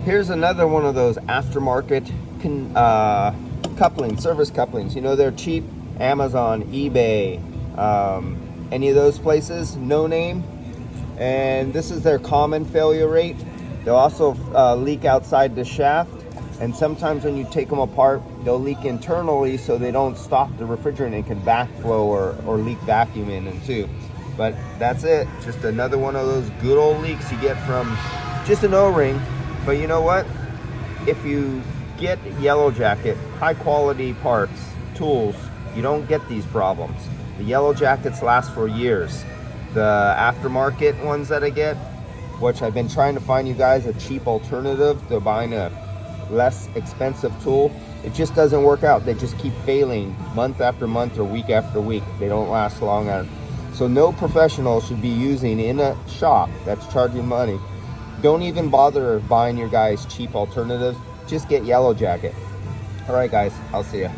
Here's another one of those aftermarket couplings, service couplings. You know, they're cheap. Amazon, eBay, any of those places, no name. And this is their common failure rate. They'll also leak outside the shaft. And sometimes when you take them apart, they'll leak internally so they don't stop the refrigerant and can backflow or leak vacuum in them too. But that's it. Just another one of those good old leaks you get from just an O-ring. But you know what? If you get Yellow Jacket, high quality parts, tools, you don't get these problems. The Yellow Jackets last for years. The aftermarket ones that I get, which I've been trying to find you guys a cheap alternative to buying a less expensive tool, it just doesn't work out. They just keep failing month after month or week after week. They don't last long. So no professional should be using in a shop that's charging money. Don't even bother buying your guys cheap alternatives. Just get Yellow Jacket. All right, guys, I'll see you.